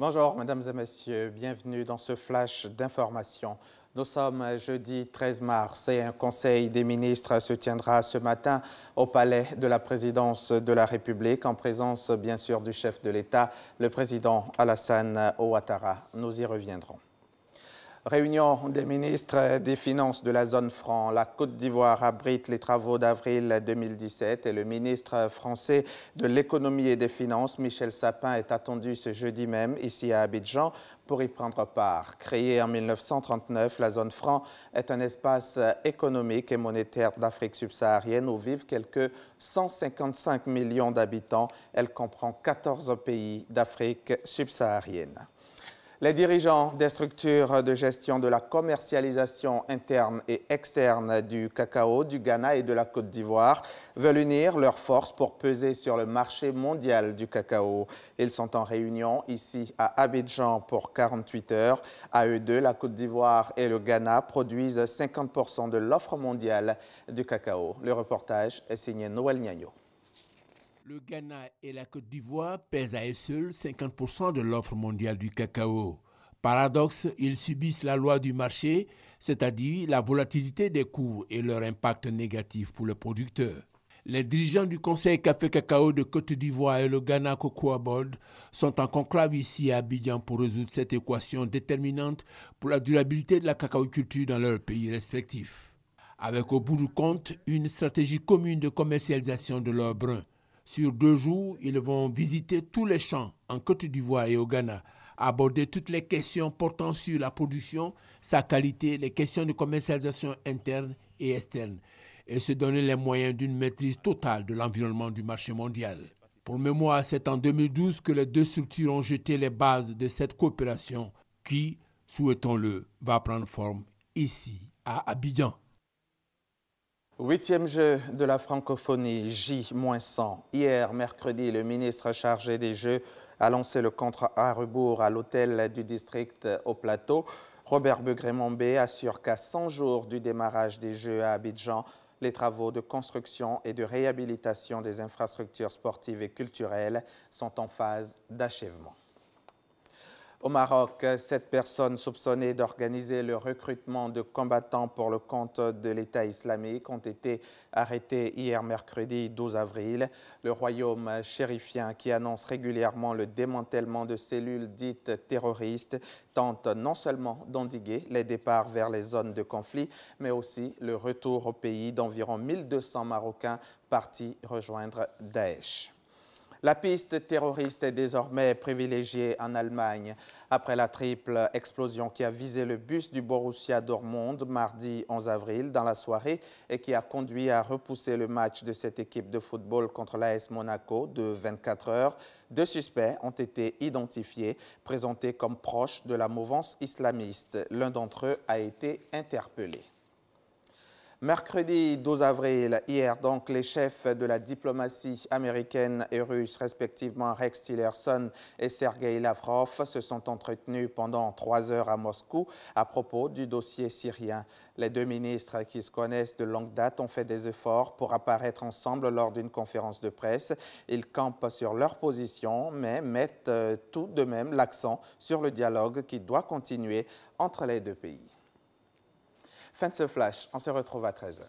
Bonjour, mesdames et messieurs. Bienvenue dans ce flash d'information. Nous sommes jeudi 13 mars et un conseil des ministres se tiendra ce matin au palais de la présidence de la République en présence, bien sûr, du chef de l'État, le président Alassane Ouattara. Nous y reviendrons. Réunion des ministres des Finances de la zone franc. La Côte d'Ivoire abrite les travaux d'avril 2017 et le ministre français de l'économie et des finances, Michel Sapin, est attendu ce jeudi même ici à Abidjan pour y prendre part. Créée en 1939, la zone franc est un espace économique et monétaire d'Afrique subsaharienne où vivent quelques 155 millions d'habitants. Elle comprend 14 pays d'Afrique subsaharienne. Les dirigeants des structures de gestion de la commercialisation interne et externe du cacao, du Ghana et de la Côte d'Ivoire veulent unir leurs forces pour peser sur le marché mondial du cacao. Ils sont en réunion ici à Abidjan pour 48 heures. À eux deux, la Côte d'Ivoire et le Ghana produisent 50% de l'offre mondiale du cacao. Le reportage est signé Noël Niagno. Le Ghana et la Côte d'Ivoire pèsent à eux seuls 50% de l'offre mondiale du cacao. Paradoxe, ils subissent la loi du marché, c'est-à-dire la volatilité des cours et leur impact négatif pour les producteurs. Les dirigeants du Conseil Café-Cacao de Côte d'Ivoire et le Ghana Cocoa Board sont en conclave ici à Abidjan pour résoudre cette équation déterminante pour la durabilité de la cacaoculture dans leurs pays respectifs. Avec au bout du compte une stratégie commune de commercialisation de leurs brins. Sur 2 jours, ils vont visiter tous les champs en Côte d'Ivoire et au Ghana, aborder toutes les questions portant sur la production, sa qualité, les questions de commercialisation interne et externe, et se donner les moyens d'une maîtrise totale de l'environnement du marché mondial. Pour mémoire, c'est en 2012 que les deux structures ont jeté les bases de cette coopération qui, souhaitons-le, va prendre forme ici à Abidjan. 8e jeu de la francophonie, J-100. Hier, mercredi, le ministre chargé des Jeux a lancé le compte à rebours à l'hôtel du district au Plateau. Robert Begré-Mombé assure qu'à 100 jours du démarrage des Jeux à Abidjan, les travaux de construction et de réhabilitation des infrastructures sportives et culturelles sont en phase d'achèvement. Au Maroc, 7 personnes soupçonnées d'organiser le recrutement de combattants pour le compte de l'État islamique ont été arrêtées hier mercredi 12 avril. Le royaume chérifien, qui annonce régulièrement le démantèlement de cellules dites terroristes, tente non seulement d'endiguer les départs vers les zones de conflit, mais aussi le retour au pays d'environ 1200 Marocains partis rejoindre Daesh. La piste terroriste est désormais privilégiée en Allemagne après la triple explosion qui a visé le bus du Borussia Dortmund mardi 11 avril dans la soirée et qui a conduit à repousser le match de cette équipe de football contre l'AS Monaco de 24 heures. 2 suspects ont été identifiés, présentés comme proches de la mouvance islamiste. L'un d'entre eux a été interpellé. Mercredi 12 avril, hier donc, les chefs de la diplomatie américaine et russe, respectivement Rex Tillerson et Sergei Lavrov, se sont entretenus pendant 3 heures à Moscou à propos du dossier syrien. Les deux ministres qui se connaissent de longue date ont fait des efforts pour apparaître ensemble lors d'une conférence de presse. Ils campent sur leur position, mais mettent tout de même l'accent sur le dialogue qui doit continuer entre les deux pays. Fin de ce flash, on se retrouve à 13 h.